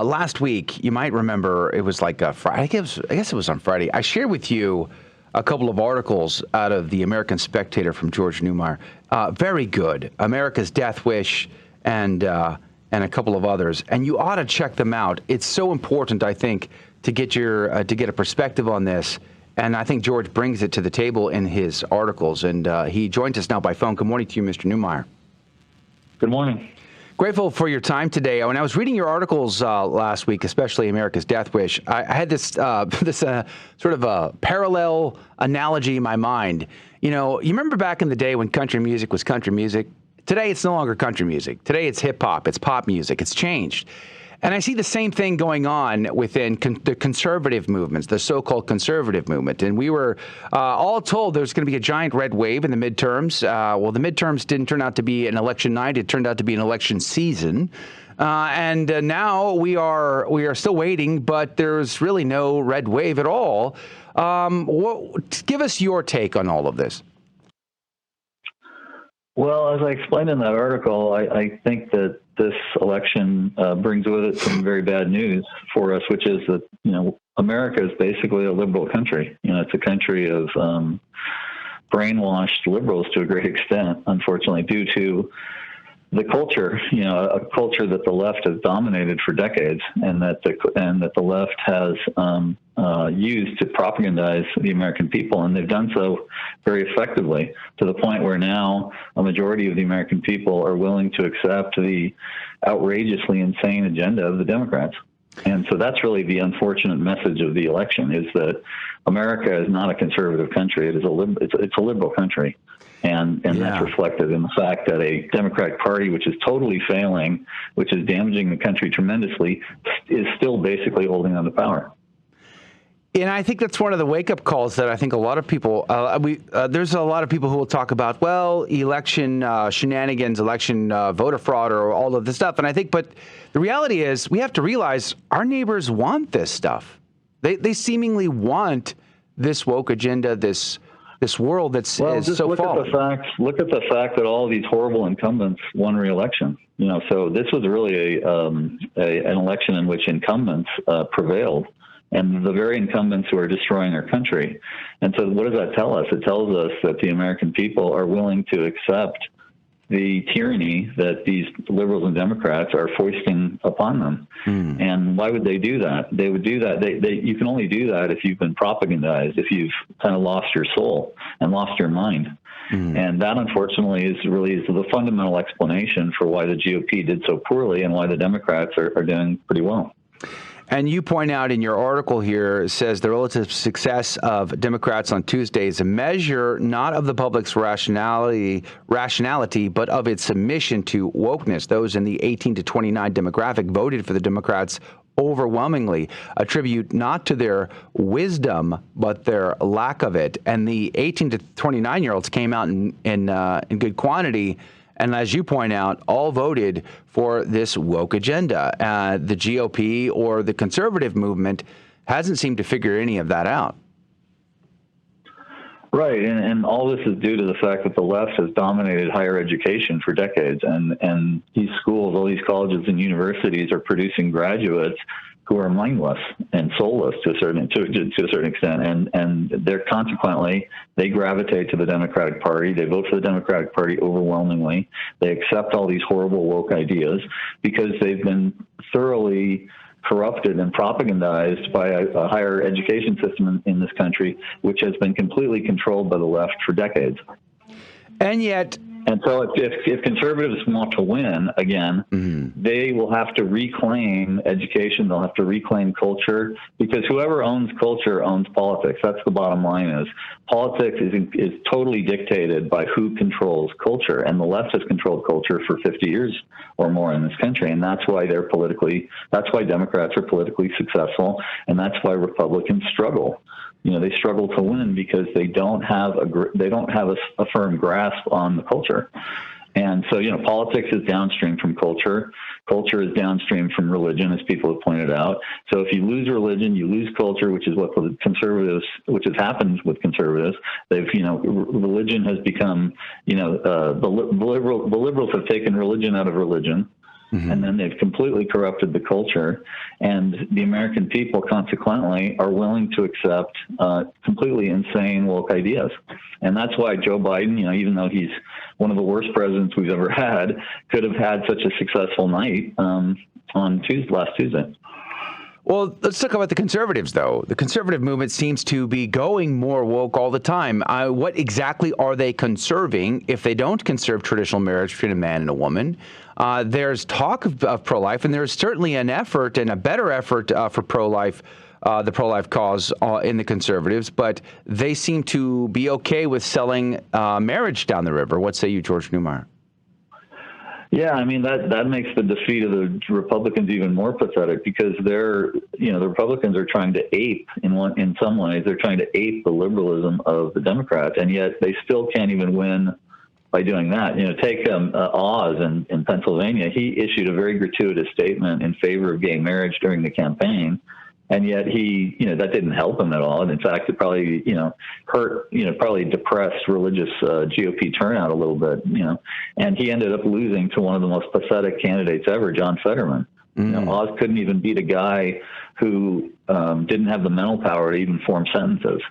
Last week, you might remember, it was like a Friday. I guess it was on Friday. I shared with you a couple of articles out of the American Spectator from George Neumayr. Very good. America's Death Wish and a couple of others. And you ought to check them out. It's so important, I think, to get a perspective on this. And I think George brings it to the table in his articles. And he joins us now by phone. Good morning to you, Mr. Neumayr. Good morning. Grateful for your time today. When I was reading your articles last week, especially America's Death Wish, I had this sort of a parallel analogy in my mind. You know, you remember back in the day when country music was country music? Today, it's no longer country music. Today, it's hip hop. It's pop music. It's changed. And I see the same thing going on within the conservative movements, the so-called conservative movement. And we were all told there's going to be a giant red wave in the midterms. Well, the midterms didn't turn out to be an election night. It turned out to be an election season. And now we are still waiting, but there's really no red wave at all. Give us your take on all of this. Well, as I explained in that article, I think that this election brings with it some very bad news for us, which is that, America is basically a liberal country. It's a country of brainwashed liberals to a great extent, unfortunately, due to the culture, a culture that the left has dominated for decades, and that the left has used to propagandize the American people, and they've done so very effectively to the point where now a majority of the American people are willing to accept the outrageously insane agenda of the Democrats. And so that's really the unfortunate message of the election, is that America is not a conservative country. It's a liberal country. And that's reflected in the fact that a Democratic Party, which is totally failing, which is damaging the country tremendously, is still basically holding on to power. And I think that's one of the wake-up calls that I think a lot of people, there's a lot of people who will talk about, well, election shenanigans, election voter fraud, or all of this stuff. And I think, but the reality is we have to realize our neighbors want this stuff. They seemingly want this woke agenda, this world that's so fallen. Look at the fact that all these horrible incumbents won re-election. So this was really an election in which incumbents prevailed, and the very incumbents who are destroying our country. And so what does that tell us? It tells us that the American people are willing to accept the tyranny that these liberals and Democrats are foisting upon them. And why would they do that? They would do that. You can only do that if you've been propagandized, if you've kind of lost your soul and lost your mind. And that, unfortunately, is the fundamental explanation for why the GOP did so poorly and why the Democrats are doing pretty well. And you point out in your article here, it says the relative success of Democrats on Tuesday is a measure not of the public's rationality, but of its submission to wokeness. Those in the 18 to 29 demographic voted for the Democrats overwhelmingly, attribute not to their wisdom, but their lack of it. And the 18 to 29-year-olds came out in good quantity. And as you point out, all voted for this woke agenda. The GOP or the conservative movement hasn't seemed to figure any of that out. Right, and all this is due to the fact that the left has dominated higher education for decades, and these schools, all these colleges and universities are producing graduates who are mindless and soulless to a certain extent, and they're consequently, they gravitate to the Democratic Party. They vote for the Democratic Party overwhelmingly. They accept all these horrible woke ideas because they've been thoroughly corrupted and propagandized by a higher education system in this country, which has been completely controlled by the left for decades. And yet, and so if conservatives want to win again, they will have to reclaim education. They'll have to reclaim culture, because whoever owns culture owns politics. That's the bottom line. Is politics is totally dictated by who controls culture, and the left has controlled culture for 50 years or more in this country, and that's why that's why Democrats are politically successful, and that's why Republicans struggle. They struggle to win because they don't have a firm grasp on the culture. And so, politics is downstream from culture. Culture is downstream from religion, as people have pointed out. So if you lose religion, you lose culture, which is what which has happened with conservatives. Religion has become, the liberals have taken religion out of religion. and then they've completely corrupted the culture. And the American people, consequently, are willing to accept completely insane woke ideas. And that's why Joe Biden, even though he's one of the worst presidents we've ever had, could have had such a successful night on last Tuesday. Well, let's talk about the conservatives, though. The conservative movement seems to be going more woke all the time. What exactly are they conserving if they don't conserve traditional marriage between a man and a woman? There's talk of pro-life, and there's certainly an effort and a better effort for pro-life, the pro-life cause in the conservatives, but they seem to be okay with selling marriage down the river. What say you, George Neumayr? Yeah, I mean, that makes the defeat of the Republicans even more pathetic, because the Republicans are trying to ape, in some ways, they're trying to ape the liberalism of the Democrats, and yet they still can't even win by doing that. Take Oz in Pennsylvania. He issued a very gratuitous statement in favor of gay marriage during the campaign. And yet that didn't help him at all. And in fact, it probably, hurt, probably depressed religious GOP turnout a little bit, and he ended up losing to one of the most pathetic candidates ever, John Fetterman. Oz couldn't even beat a guy who didn't have the mental power to even form sentences.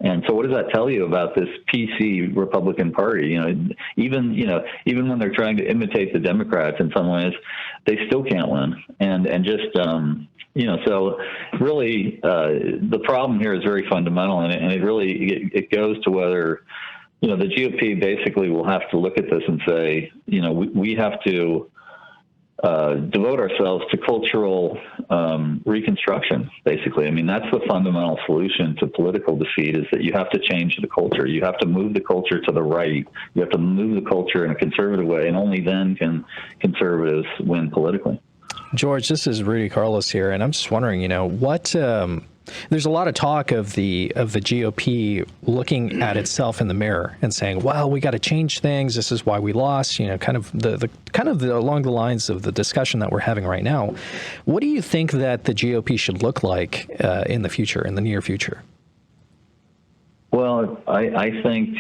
And so what does that tell you about this PC Republican Party? Even when they're trying to imitate the Democrats in some ways, they still can't win. And just, so really the problem here is very fundamental, and it goes to whether, the GOP basically will have to look at this and say, we have to devote ourselves to cultural reconstruction, basically. I mean, that's the fundamental solution to political defeat, is that you have to change the culture. You have to move the culture to the right. You have to move the culture in a conservative way, and only then can conservatives win politically. George, this is Rudy Carlos here, and I'm just wondering, what there's a lot of talk of the GOP looking at itself in the mirror and saying, "Well, we got to change things. This is why we lost." Kind of along the lines of the discussion that we're having right now. What do you think that the GOP should look like in the near future? Well, I think,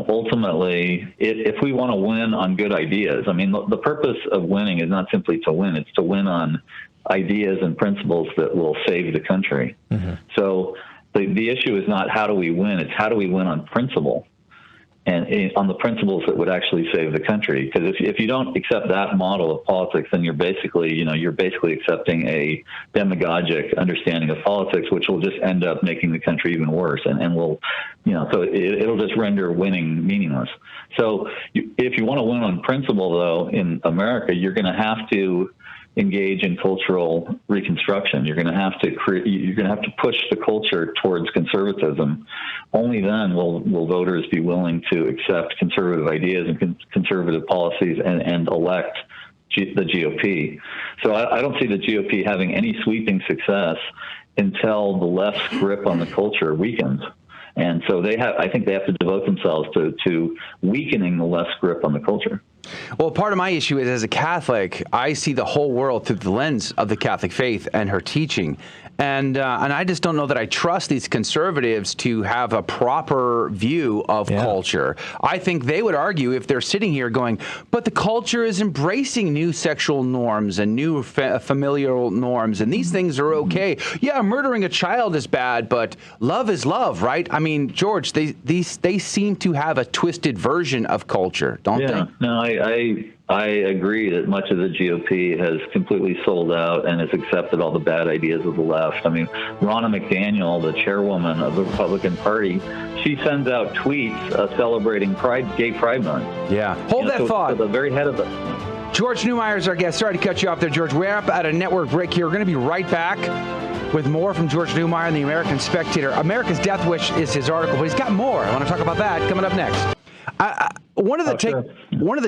ultimately, if we want to win on good ideas, I mean, the purpose of winning is not simply to win, it's to win on ideas and principles that will save the country. Mm-hmm. So the issue is not how do we win, it's how do we win on principle, and on the principles that would actually save the country. Because if you don't accept that model of politics, then you're basically accepting a demagogic understanding of politics, which will just end up making the country even worse, and will, so it'll just render winning meaningless. So if you want to win on principle, though, in America, you're going to have to engage in cultural reconstruction. You're going to have to push the culture towards conservatism. Only then will voters be willing to accept conservative ideas and conservative policies and elect the GOP. So I don't see the GOP having any sweeping success until the left's grip on the culture weakens. And so I think they have to devote themselves to weakening the left's grip on the culture. Well, part of my issue is, as a Catholic, I see the whole world through the lens of the Catholic faith and her teaching. And I just don't know that I trust these conservatives to have a proper view of culture. I think they would argue, if they're sitting here going, but the culture is embracing new sexual norms and new familial norms, and these things are okay. Yeah, murdering a child is bad, but love is love, right? I mean, George, they seem to have a twisted version of culture, don't they? No, I agree that much of the GOP has completely sold out and has accepted all the bad ideas of the left. I mean, Ronna McDaniel, the chairwoman of the Republican Party, she sends out tweets celebrating Gay Pride Month. Yeah. Hold that thought. To the very head of the... George Neumayr is our guest. Sorry to cut you off there, George. We're up at a network break here. We're going to be right back with more from George Neumayr in the American Spectator. America's Death Wish is his article, but he's got more. I want to talk about that coming up next. One of the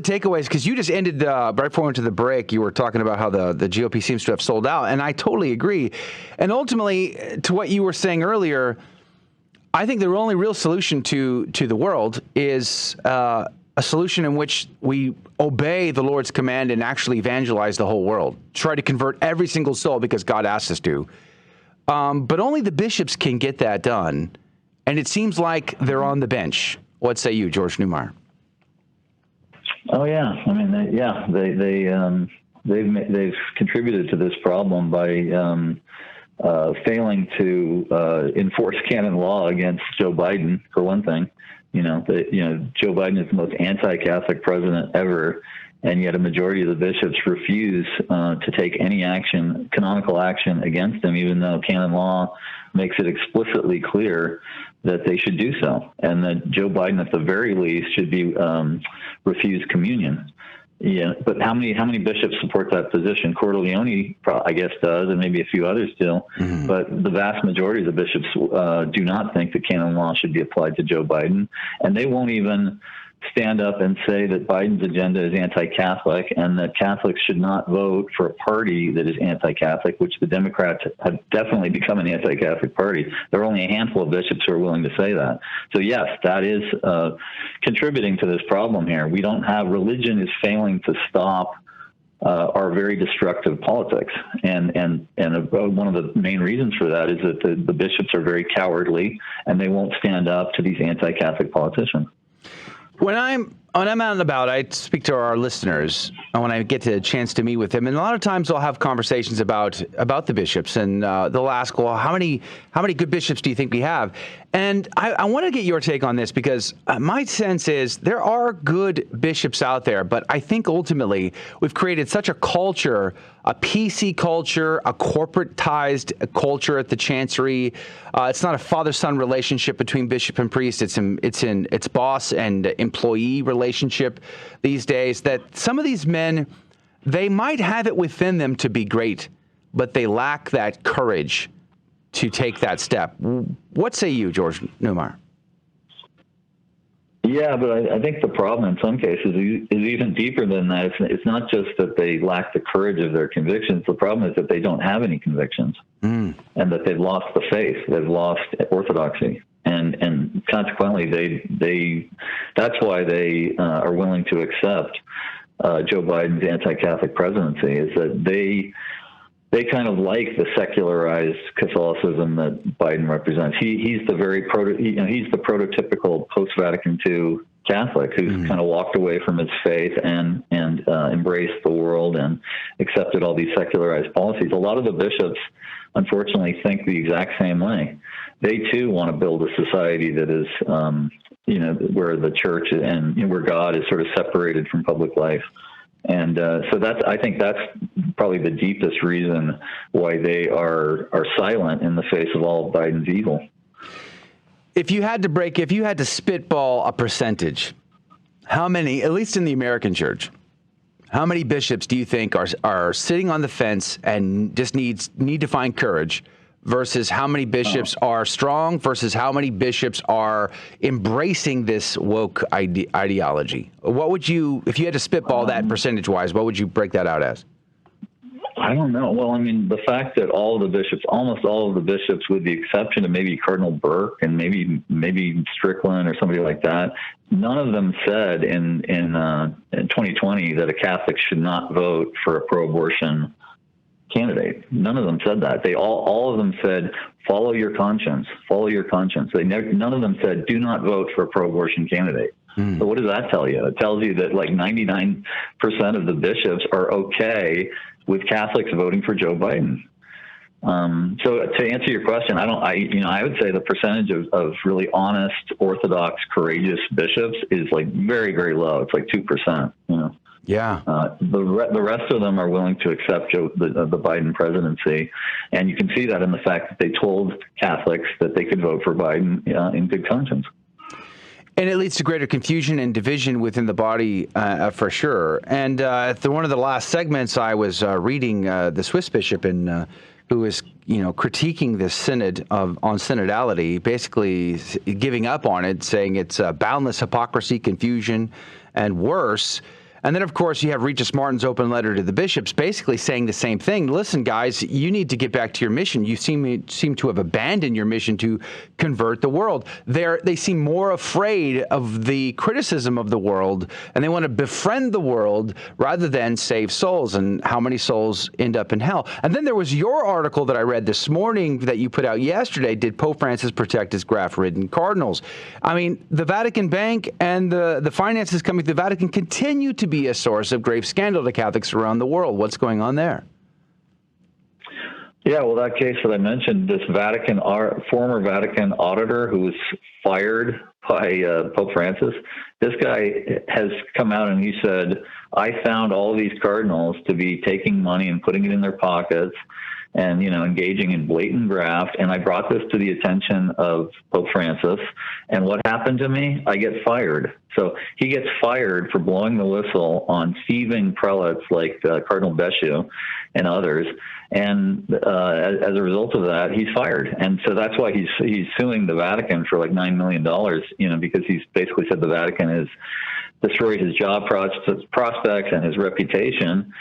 takeaways, because you just ended right before we went to the break, you were talking about how the GOP seems to have sold out, and I totally agree. And ultimately, to what you were saying earlier, I think the only real solution to the world is a solution in which we obey the Lord's command and actually evangelize the whole world. Try to convert every single soul because God asks us to. But only the bishops can get that done, and it seems like they're on the bench. What say you, George Neumayr? Oh yeah, I mean, They've contributed to this problem by failing to enforce canon law against Joe Biden, for one thing. Joe Biden is the most anti-Catholic president ever, and yet a majority of the bishops refuse to take any action, canonical action against him, even though canon law makes it explicitly clear that they should do so, and that Joe Biden, at the very least, should be refused communion. Yeah, but how many bishops support that position? Cordileone, I guess, does, and maybe a few others do. Mm-hmm. But the vast majority of the bishops do not think that canon law should be applied to Joe Biden, and they won't even stand up and say that Biden's agenda is anti-Catholic and that Catholics should not vote for a party that is anti-Catholic, which the Democrats have definitely become an anti-Catholic party. There are only a handful of bishops who are willing to say that. So yes, that is contributing to this problem here. We don't have, religion is failing to stop our very destructive politics. And one of the main reasons for that is that the bishops are very cowardly and they won't stand up to these anti-Catholic politicians. When I'm out and about, I speak to our listeners, and when I get a chance to meet with them, and a lot of times I'll have conversations about the bishops, and they'll ask, well, how many good bishops do you think we have? And I want to get your take on this, because my sense is there are good bishops out there, but I think ultimately we've created such a culture, a PC culture, a corporatized culture at the chancery. It's not a father-son relationship between bishop and priest. It's boss and employee relationship these days, that some of these men, they might have it within them to be great, but they lack that courage to take that step. What say you, George Neumayr? Yeah, but I think the problem in some cases is even deeper than that. It's not just that they lack the courage of their convictions. The problem is that they don't have any convictions, and that they've lost the faith. They've lost orthodoxy. And consequently, that's why they are willing to accept Joe Biden's anti-Catholic presidency, is that they kind of like the secularized Catholicism that Biden represents. He's the he's the prototypical post-Vatican II Catholic who's kind of walked away from his faith and embraced the world and accepted all these secularized policies. A lot of the bishops, unfortunately, think the exact same way. They too want to build a society that is, where the church and where God is sort of separated from public life. And so I think that's probably the deepest reason why they are silent in the face of all of Biden's evil. If you had to spitball a percentage, how many, at least in the American church, how many bishops do you think are sitting on the fence and just need to find courage, versus how many bishops are strong, versus how many bishops are embracing this woke ideology? What would you, if you had to spitball that percentage-wise, what would you break that out as? I don't know. Well, I mean, the fact that almost all of the bishops, with the exception of maybe Cardinal Burke and maybe Strickland or somebody like that, none of them said in 2020 that a Catholic should not vote for a pro-abortion candidate. None of them said that. They all of them said, follow your conscience. Follow your conscience. None of them said, do not vote for a pro-abortion candidate. So what does that tell you? It tells you that like 99% of the bishops are okay with Catholics voting for Joe Biden. So to answer your question, I would say the percentage of really honest, Orthodox, courageous bishops is like very, very low. It's like 2%. Yeah. The rest of them are willing to accept the Biden presidency, and you can see that in the fact that they told Catholics that they could vote for Biden in good conscience. And it leads to greater confusion and division within the body, for sure. And at one of the last segments, I was reading the Swiss bishop who was, critiquing this synod on synodality, basically giving up on it, saying it's boundless hypocrisy, confusion, and worse. And then, of course, you have Regis Martin's open letter to the bishops basically saying the same thing. Listen, guys, you need to get back to your mission. You seem to have abandoned your mission to convert the world. They seem more afraid of the criticism of the world, and they want to befriend the world rather than save souls. And how many souls end up in hell? And then there was your article that I read this morning that you put out yesterday. Did Pope Francis protect his graft-ridden cardinals? I mean, the Vatican Bank and the finances coming to the Vatican continue to be a source of grave scandal to Catholics around the world. What's going on there? Yeah, well, that case that I mentioned, this former Vatican auditor who was fired by Pope Francis, this guy has come out and he said, I found all these cardinals to be taking money and putting it in their pockets and, engaging in blatant graft. And I brought this to the attention of Pope Francis. And what happened to me? I get fired. So he gets fired for blowing the whistle on thieving prelates like Cardinal Beshew and others. And as a result of that, he's fired. And so that's why he's suing the Vatican for like $9 million, because he's basically said the Vatican has destroyed his job prospects and his reputation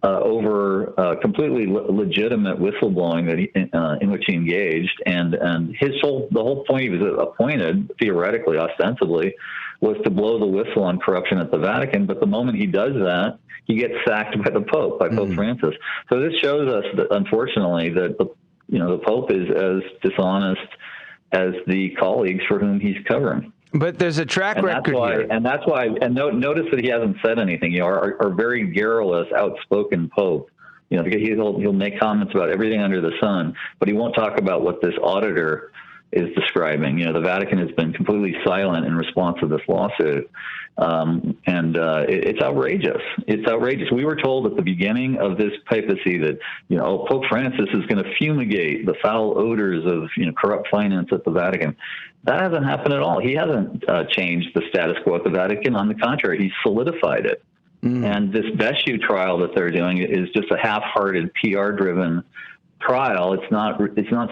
over completely legitimate whistleblowing that in which he engaged. And the whole point he was appointed, theoretically, ostensibly, was to blow the whistle on corruption at the Vatican. But the moment he does that, he gets sacked by the Pope, by Pope Francis. So this shows us that, unfortunately, that the Pope is as dishonest as the colleagues for whom he's covering. But there's a track record here. And that's why, notice that he hasn't said anything. Our very garrulous, outspoken Pope, he'll make comments about everything under the sun, but he won't talk about what this auditor is describing. The Vatican has been completely silent in response to this lawsuit. It's outrageous. It's outrageous. We were told at the beginning of this papacy that, Pope Francis is going to fumigate the foul odors of, corrupt finance at the Vatican. That hasn't happened at all. He hasn't changed the status quo at the Vatican. On the contrary, he's solidified it. And this Beshew trial that they're doing is just a half-hearted, PR-driven trial. It's not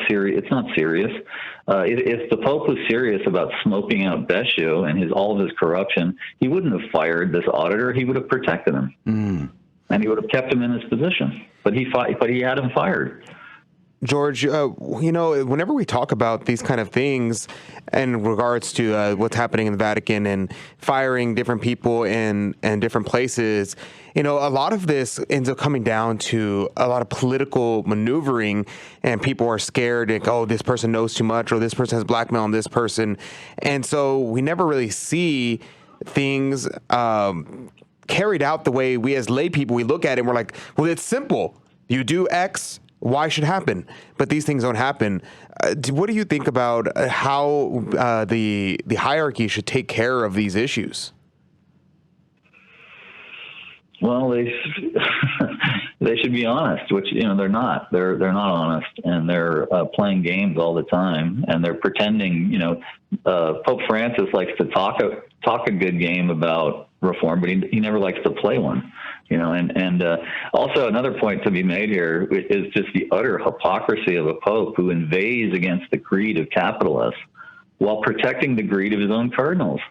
serious. It's not serious. If the Pope was serious about smoking out Beshew and all of his corruption, he wouldn't have fired this auditor. He would have protected him, and he would have kept him in his position. But he had him fired. George, whenever we talk about these kind of things in regards to what's happening in the Vatican and firing different people in different places, a lot of this ends up coming down to a lot of political maneuvering, and people are scared, like, oh, this person knows too much, or this person has blackmail on this person. And so we never really see things carried out the way we as lay people, we look at it and we're like, well, it's simple. You do X, Y should happen, but these things don't happen. What do you think about how the hierarchy should take care of these issues? Well, they should be honest, which they're not. They're not honest, and they're playing games all the time, and they're pretending. Pope Francis likes to talk a good game about reform, but he never likes to play one. And also another point to be made here is just the utter hypocrisy of a Pope who inveighs against the greed of capitalists while protecting the greed of his own cardinals.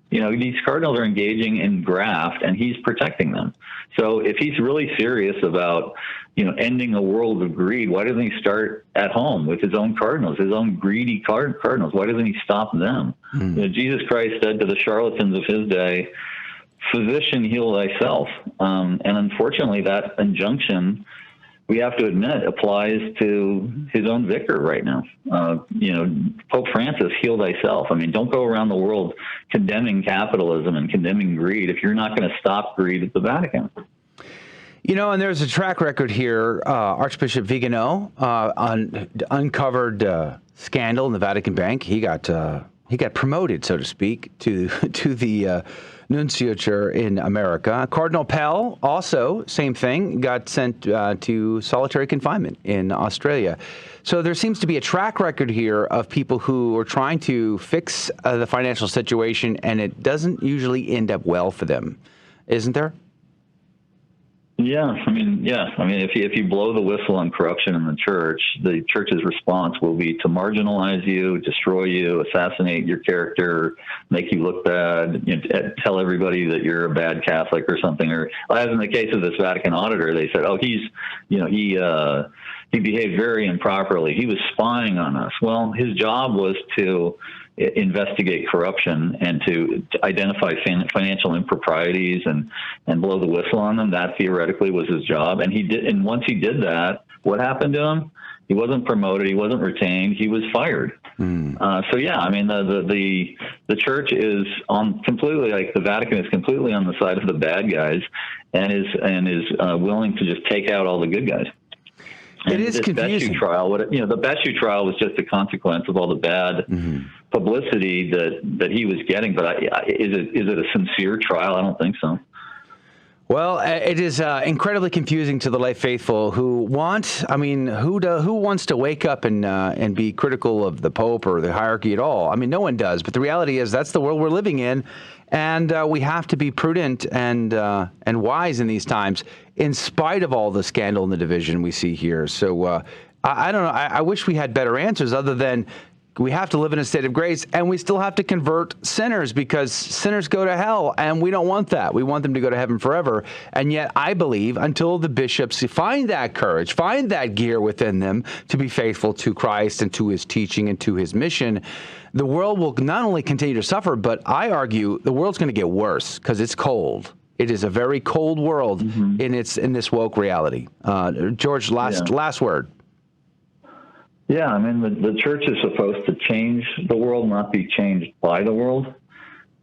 These cardinals are engaging in graft, and he's protecting them. So if he's really serious about, ending a world of greed, why doesn't he start at home with his own cardinals, his own greedy cardinals? Why doesn't he stop them? Jesus Christ said to the charlatans of his day, "Physician, heal thyself." And unfortunately, that injunction, we have to admit, applies to his own vicar right now. Pope Francis, heal thyself. I mean, don't go around the world condemning capitalism and condemning greed if you're not going to stop greed at the Vatican. And there's a track record here. Archbishop Vigano uncovered scandal in the Vatican Bank. He got promoted, so to speak, to the nunciature in America. Cardinal Pell, also same thing, got sent to solitary confinement in Australia. So there seems to be a track record here of people who are trying to fix the financial situation, and it doesn't usually end up well for them, isn't there? Yeah. If you blow the whistle on corruption in the church's response will be to marginalize you, destroy you, assassinate your character, make you look bad, tell everybody that you're a bad Catholic or something. Or as in the case of this Vatican auditor, they said, oh, he behaved very improperly. He was spying on us. Well, his job was to investigate corruption and to identify financial improprieties and blow the whistle on them. That theoretically was his job. And he did. And once he did that, what happened to him? He wasn't promoted. He wasn't retained. He was fired. So yeah, I mean the church is on completely, like the Vatican is completely on the side of the bad guys, and is willing to just take out all the good guys. It is confusing. Beshu trial, the Beshu trial was just a consequence of all the bad publicity that he was getting. But is it a sincere trial? I don't think so. Well, it is incredibly confusing to the lay faithful who want. I mean, who wants to wake up and be critical of the Pope or the hierarchy at all? I mean, no one does. But the reality is that's the world we're living in, and we have to be prudent and wise in these times, in spite of all the scandal and the division we see here. So I don't know. I wish we had better answers other than we have to live in a state of grace, and we still have to convert sinners because sinners go to hell, and we don't want that. We want them to go to heaven forever. And yet I believe until the bishops find that courage, find that gear within them to be faithful to Christ and to his teaching and to his mission, the world will not only continue to suffer, but I argue the world's going to get worse because it's cold. It is a very cold world in this woke reality. George, last word. Yeah, I mean, the church is supposed to change the world, not be changed by the world.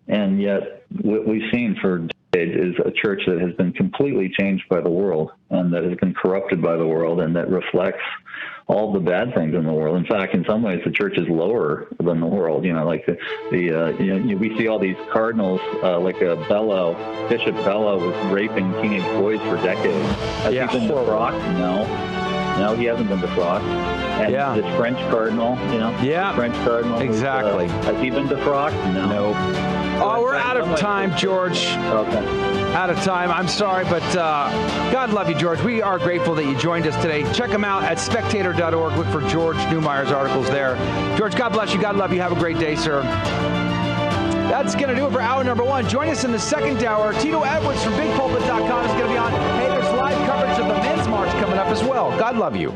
And yet what we've seen for decades is a church that has been completely changed by the world and that has been corrupted by the world and that reflects all the bad things in the world. In fact, in some ways, the church is lower than the world. Like we see all these cardinals, like Bishop Bello was raping teenage boys for decades. Has he been defrocked? No, he hasn't been defrocked. And this French cardinal, French cardinal. Exactly. Has he been defrocked? No. Oh, we're out of time, George. Okay. Out of time. I'm sorry, but God love you, George. We are grateful that you joined us today. Check him out at spectator.org. Look for George Neumayr's articles there. George, God bless you. God love you. Have a great day, sir. That's going to do it for hour number one. Join us in the second hour. Tito Edwards from BigPulpit.com is going to be on. Hey, there's live coverage of the Men's March coming up as well. God love you.